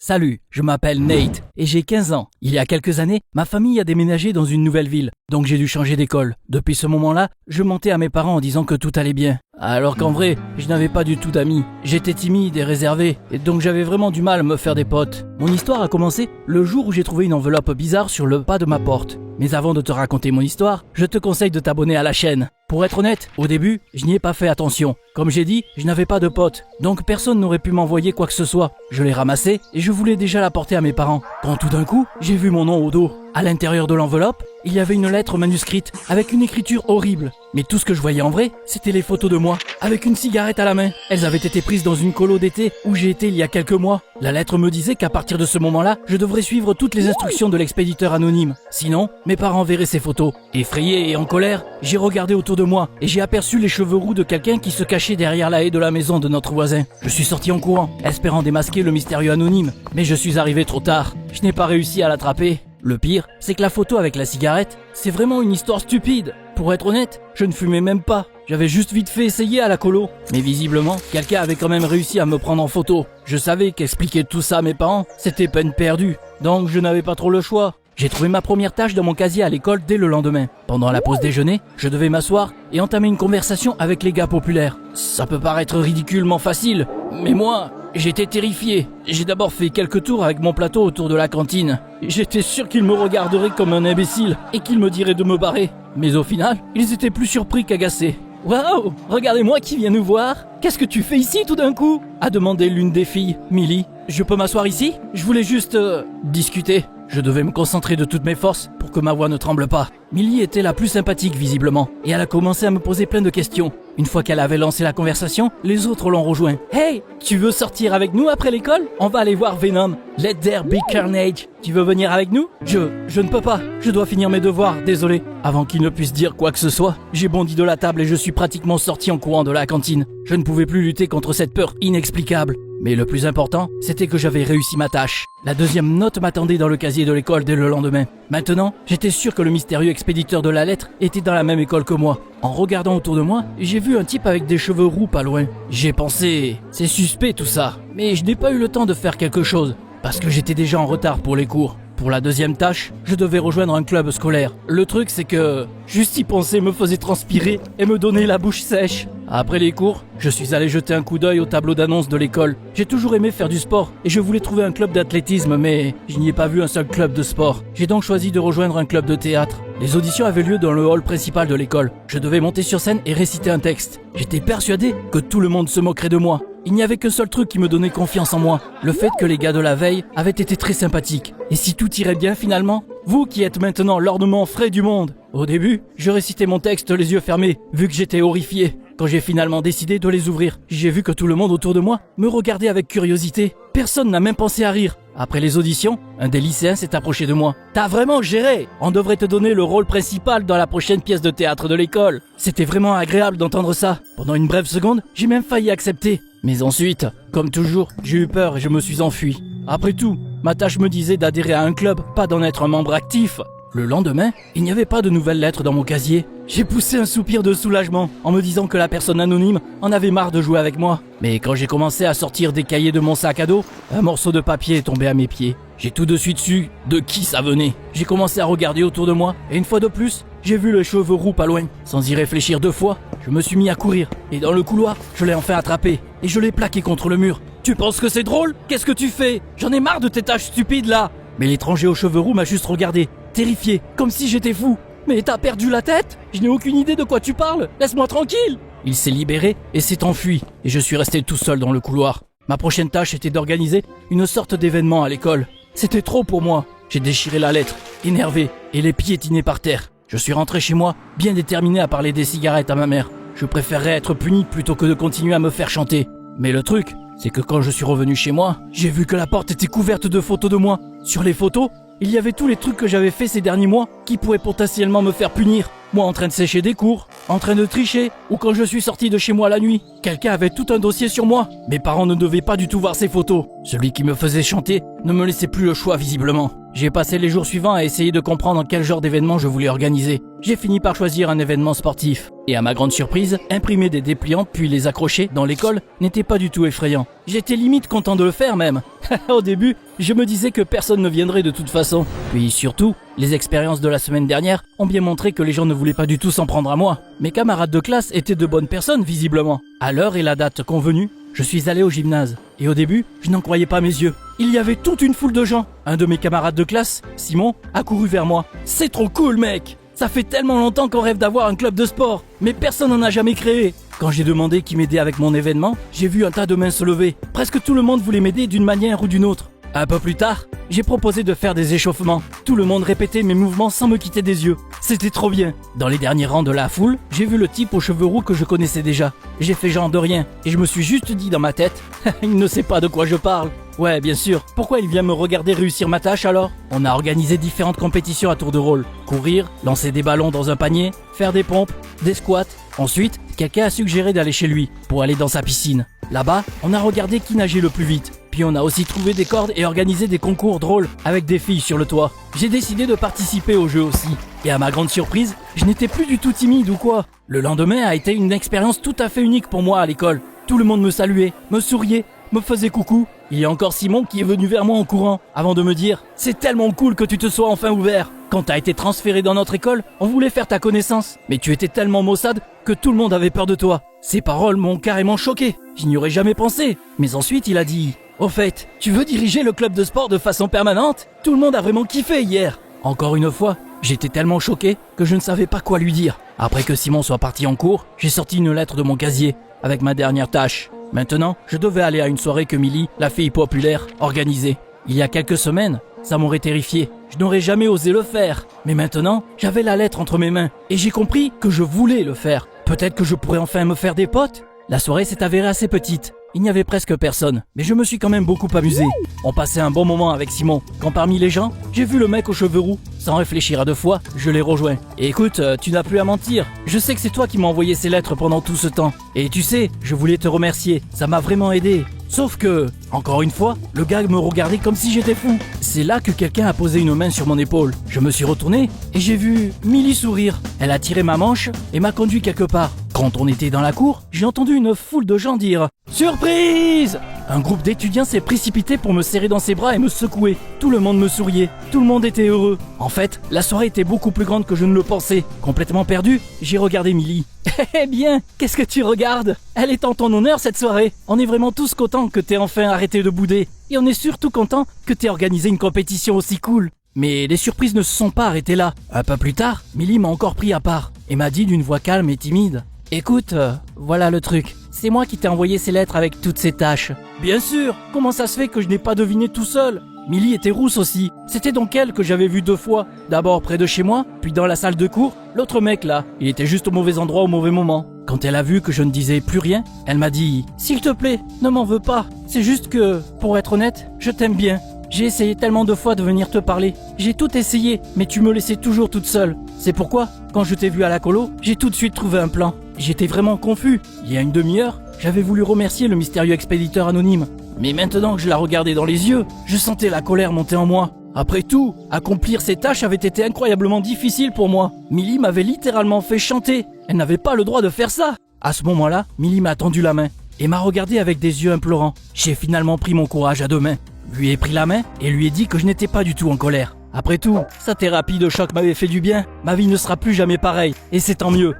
Salut, je m'appelle Nate et j'ai 15 ans. Il y a quelques années, ma famille a déménagé dans une nouvelle ville, donc j'ai dû changer d'école. Depuis ce moment-là, je mentais à mes parents en disant que tout allait bien. Alors qu'en vrai, je n'avais pas du tout d'amis. J'étais timide et réservé, et donc j'avais vraiment du mal à me faire des potes. Mon histoire a commencé le jour où j'ai trouvé une enveloppe bizarre sur le pas de ma porte. Mais avant de te raconter mon histoire, je te conseille de t'abonner à la chaîne. Pour être honnête, au début, je n'y ai pas fait attention. Comme j'ai dit, je n'avais pas de potes, donc personne n'aurait pu m'envoyer quoi que ce soit. Je l'ai ramassé et je voulais déjà l'apporter à mes parents. Quand tout d'un coup, j'ai vu mon nom au dos. À l'intérieur de l'enveloppe, il y avait une lettre manuscrite avec une écriture horrible. Mais tout ce que je voyais en vrai, c'était les photos de moi, avec une cigarette à la main. Elles avaient été prises dans une colo d'été où j'ai été il y a quelques mois. La lettre me disait qu'à partir de ce moment-là, je devrais suivre toutes les instructions de l'expéditeur anonyme. Sinon, mes parents verraient ces photos. Effrayé et en colère, j'ai regardé autour de moi et j'ai aperçu les cheveux roux de quelqu'un qui se cachait derrière la haie de la maison de notre voisin. Je suis sorti en courant, espérant démasquer le mystérieux anonyme, mais je suis arrivé trop tard. Je n'ai pas réussi à l'attraper. Le pire, c'est que la photo avec la cigarette, c'est vraiment une histoire stupide. Pour être honnête, je ne fumais même pas. J'avais juste vite fait essayer à la colo. Mais visiblement, quelqu'un avait quand même réussi à me prendre en photo. Je savais qu'expliquer tout ça à mes parents, c'était peine perdue. Donc je n'avais pas trop le choix. J'ai trouvé ma première tâche dans mon casier à l'école dès le lendemain. Pendant la pause déjeuner, je devais m'asseoir et entamer une conversation avec les gars populaires. Ça peut paraître ridiculement facile, mais moi, j'étais terrifié. J'ai d'abord fait quelques tours avec mon plateau autour de la cantine. J'étais sûr qu'ils me regarderaient comme un imbécile et qu'ils me diraient de me barrer. Mais au final, ils étaient plus surpris qu'agacés. « Waouh, regardez-moi qui vient nous voir. Qu'est-ce que tu fais ici tout d'un coup ?» a demandé l'une des filles, Millie. « Je peux m'asseoir ici ? Je voulais juste discuter. » Je devais me concentrer de toutes mes forces pour que ma voix ne tremble pas. Millie était la plus sympathique visiblement, et elle a commencé à me poser plein de questions. Une fois qu'elle avait lancé la conversation, les autres l'ont rejoint. « Hey, tu veux sortir avec nous après l'école ? On va aller voir Venom. Let there be carnage. Tu veux venir avec nous ? Je ne peux pas. Je dois finir mes devoirs, désolé. » Avant qu'il ne puisse dire quoi que ce soit, j'ai bondi de la table et je suis pratiquement sorti en courant de la cantine. Je ne pouvais plus lutter contre cette peur inexplicable. Mais le plus important, c'était que j'avais réussi ma tâche. La deuxième note m'attendait dans le casier de l'école dès le lendemain. Maintenant, j'étais sûr que le mystérieux expéditeur de la lettre était dans la même école que moi. En regardant autour de moi, j'ai vu un type avec des cheveux roux pas loin. J'ai pensé, c'est suspect tout ça. Mais je n'ai pas eu le temps de faire quelque chose, parce que j'étais déjà en retard pour les cours. Pour la deuxième tâche, je devais rejoindre un club scolaire. Le truc, c'est que juste y penser me faisait transpirer et me donnait la bouche sèche. Après les cours, je suis allé jeter un coup d'œil au tableau d'annonce de l'école. J'ai toujours aimé faire du sport et je voulais trouver un club d'athlétisme, mais je n'y ai pas vu un seul club de sport. J'ai donc choisi de rejoindre un club de théâtre. Les auditions avaient lieu dans le hall principal de l'école. Je devais monter sur scène et réciter un texte. J'étais persuadé que tout le monde se moquerait de moi. Il n'y avait qu'un seul truc qui me donnait confiance en moi, le fait que les gars de la veille avaient été très sympathiques. Et si tout irait bien finalement ? Vous qui êtes maintenant l'ornement frais du monde. Au début, je récitais mon texte les yeux fermés, vu que j'étais horrifié. Quand j'ai finalement décidé de les ouvrir, j'ai vu que tout le monde autour de moi me regardait avec curiosité. Personne n'a même pensé à rire. Après les auditions, un des lycéens s'est approché de moi. « T'as vraiment géré ! On devrait te donner le rôle principal dans la prochaine pièce de théâtre de l'école. » C'était vraiment agréable d'entendre ça. Pendant une brève seconde, j'ai même failli accepter. Mais ensuite, comme toujours, j'ai eu peur et je me suis enfui. Après tout, ma tâche me disait d'adhérer à un club, pas d'en être un membre actif. Le lendemain, il n'y avait pas de nouvelles lettres dans mon casier. J'ai poussé un soupir de soulagement en me disant que la personne anonyme en avait marre de jouer avec moi. Mais quand j'ai commencé à sortir des cahiers de mon sac à dos, un morceau de papier est tombé à mes pieds. J'ai tout de suite su de qui ça venait. J'ai commencé à regarder autour de moi et une fois de plus, j'ai vu les cheveux roux pas loin. Sans y réfléchir deux fois, je me suis mis à courir. Et dans le couloir, je l'ai enfin attrapé et je l'ai plaqué contre le mur. « Tu penses que c'est drôle ? Qu'est-ce que tu fais ? J'en ai marre de tes tâches stupides là !» Mais l'étranger aux cheveux roux m'a juste regardé, terrifié, comme si j'étais fou. « Mais t'as perdu la tête ? Je n'ai aucune idée de quoi tu parles. Laisse-moi tranquille !» Il s'est libéré et s'est enfui et je suis resté tout seul dans le couloir. Ma prochaine tâche était d'organiser une sorte d'événement à l'école. C'était trop pour moi. J'ai déchiré la lettre, énervé, et les piétiné par terre. Je suis rentré chez moi, bien déterminé à parler des cigarettes à ma mère. Je préférerais être puni plutôt que de continuer à me faire chanter. Mais le truc, c'est que quand je suis revenu chez moi, j'ai vu que la porte était couverte de photos de moi. Sur les photos, il y avait tous les trucs que j'avais fait ces derniers mois qui pourraient potentiellement me faire punir. Moi en train de sécher des cours, en train de tricher, ou quand je suis sorti de chez moi la nuit. Quelqu'un avait tout un dossier sur moi. Mes parents ne devaient pas du tout voir ces photos. Celui qui me faisait chanter ne me laissait plus le choix visiblement. J'ai passé les jours suivants à essayer de comprendre quel genre d'événement je voulais organiser. J'ai fini par choisir un événement sportif. Et à ma grande surprise, imprimer des dépliants puis les accrocher dans l'école n'était pas du tout effrayant. J'étais limite content de le faire même. Au début, je me disais que personne ne viendrait de toute façon. Puis surtout, les expériences de la semaine dernière ont bien montré que les gens ne voulaient pas du tout s'en prendre à moi. Mes camarades de classe étaient de bonnes personnes visiblement. À l'heure et la date convenue, je suis allé au gymnase. Et au début, je n'en croyais pas mes yeux. Il y avait toute une foule de gens. Un de mes camarades de classe, Simon, a couru vers moi. « C'est trop cool, mec ! Ça fait tellement longtemps qu'on rêve d'avoir un club de sport, mais personne n'en a jamais créé. » Quand j'ai demandé qui m'aidait avec mon événement, j'ai vu un tas de mains se lever. Presque tout le monde voulait m'aider d'une manière ou d'une autre. Un peu plus tard, j'ai proposé de faire des échauffements. Tout le monde répétait mes mouvements sans me quitter des yeux. C'était trop bien. Dans les derniers rangs de la foule, j'ai vu le type aux cheveux roux que je connaissais déjà. J'ai fait genre de rien et je me suis juste dit dans ma tête « Il ne sait pas de quoi je parle ». Ouais, bien sûr. Pourquoi il vient me regarder réussir ma tâche alors? On a organisé différentes compétitions à tour de rôle. Courir, lancer des ballons dans un panier, faire des pompes, des squats. Ensuite, quelqu'un a suggéré d'aller chez lui pour aller dans sa piscine. Là-bas, on a regardé qui nageait le plus vite. Puis on a aussi trouvé des cordes et organisé des concours drôles avec des filles sur le toit. J'ai décidé de participer au jeu aussi. Et à ma grande surprise, je n'étais plus du tout timide ou quoi. Le lendemain a été une expérience tout à fait unique pour moi à l'école. Tout le monde me saluait, me souriait, me faisait coucou. Il y a encore Simon qui est venu vers moi en courant avant de me dire « C'est tellement cool que tu te sois enfin ouvert. Quand t'as été transféré dans notre école, on voulait faire ta connaissance. Mais tu étais tellement maussade que tout le monde avait peur de toi. » Ces paroles m'ont carrément choqué. Je n'y aurais jamais pensé. Mais ensuite, il a dit « Au fait, tu veux diriger le club de sport de façon permanente? Tout le monde a vraiment kiffé hier. » Encore une fois, j'étais tellement choqué que je ne savais pas quoi lui dire. Après que Simon soit parti en cours, j'ai sorti une lettre de mon casier avec ma dernière tâche. Maintenant, je devais aller à une soirée que Millie, la fille populaire, organisait. Il y a quelques semaines, ça m'aurait terrifié. Je n'aurais jamais osé le faire. Mais maintenant, j'avais la lettre entre mes mains et j'ai compris que je voulais le faire. Peut-être que je pourrais enfin me faire des potes? La soirée s'est avérée assez petite. Il n'y avait presque personne, mais je me suis quand même beaucoup amusé. On passait un bon moment avec Simon, quand parmi les gens, j'ai vu le mec aux cheveux roux. Sans réfléchir à deux fois, je l'ai rejoint. Et écoute, tu n'as plus à mentir. Je sais que c'est toi qui m'as envoyé ces lettres pendant tout ce temps. Et tu sais, je voulais te remercier. Ça m'a vraiment aidé. Sauf que, encore une fois, le gars me regardait comme si j'étais fou. C'est là que quelqu'un a posé une main sur mon épaule. Je me suis retourné et j'ai vu Millie sourire. Elle a tiré ma manche et m'a conduit quelque part. Quand on était dans la cour, j'ai entendu une foule de gens dire « Surprise !» Un groupe d'étudiants s'est précipité pour me serrer dans ses bras et me secouer. Tout le monde me souriait. Tout le monde était heureux. En fait, la soirée était beaucoup plus grande que je ne le pensais. Complètement perdu, j'ai regardé Millie. Eh bien, qu'est-ce que tu regardes? Elle est en ton honneur cette soirée. On est vraiment tous contents que t'aies enfin arrêté de bouder. Et on est surtout contents que t'aies organisé une compétition aussi cool. Mais les surprises ne se sont pas arrêtées là. Un peu plus tard, Millie m'a encore pris à part et m'a dit d'une voix calme et timide. Écoute, voilà le truc. C'est moi qui t'ai envoyé ces lettres avec toutes ces tâches. Bien sûr, comment ça se fait que je n'ai pas deviné tout seul? Millie était rousse aussi. C'était donc elle que j'avais vue 2 fois. D'abord près de chez moi, puis dans la salle de cours. L'autre mec là, il était juste au mauvais endroit au mauvais moment. Quand elle a vu que je ne disais plus rien, elle m'a dit « S'il te plaît, ne m'en veux pas. C'est juste que, pour être honnête, je t'aime bien. J'ai essayé tellement de fois de venir te parler. J'ai tout essayé, mais tu me laissais toujours toute seule. C'est pourquoi, quand je t'ai vu à la colo, j'ai tout de suite trouvé un plan. J'étais vraiment confus. Il y a une demi-heure, j'avais voulu remercier le mystérieux expéditeur anonyme. Mais maintenant que je la regardais dans les yeux, je sentais la colère monter en moi. Après tout, accomplir ces tâches avait été incroyablement difficile pour moi. Millie m'avait littéralement fait chanter. Elle n'avait pas le droit de faire ça. À ce moment-là, Millie m'a tendu la main et m'a regardé avec des yeux implorants. J'ai finalement pris mon courage à 2 mains. Lui ai pris la main et lui ai dit que je n'étais pas du tout en colère. Après tout, sa thérapie de choc m'avait fait du bien. Ma vie ne sera plus jamais pareille, et c'est tant mieux.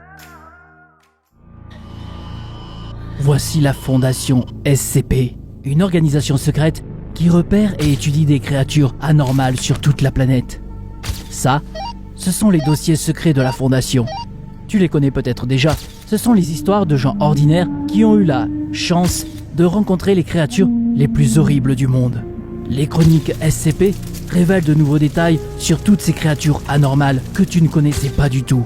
Voici la fondation SCP, une organisation secrète qui repère et étudie des créatures anormales sur toute la planète. Ça, ce sont les dossiers secrets de la fondation. Tu les connais peut-être déjà. Ce sont les histoires de gens ordinaires qui ont eu la chance de rencontrer les créatures les plus horribles du monde. Les chroniques SCP révèlent de nouveaux détails sur toutes ces créatures anormales que tu ne connaissais pas du tout.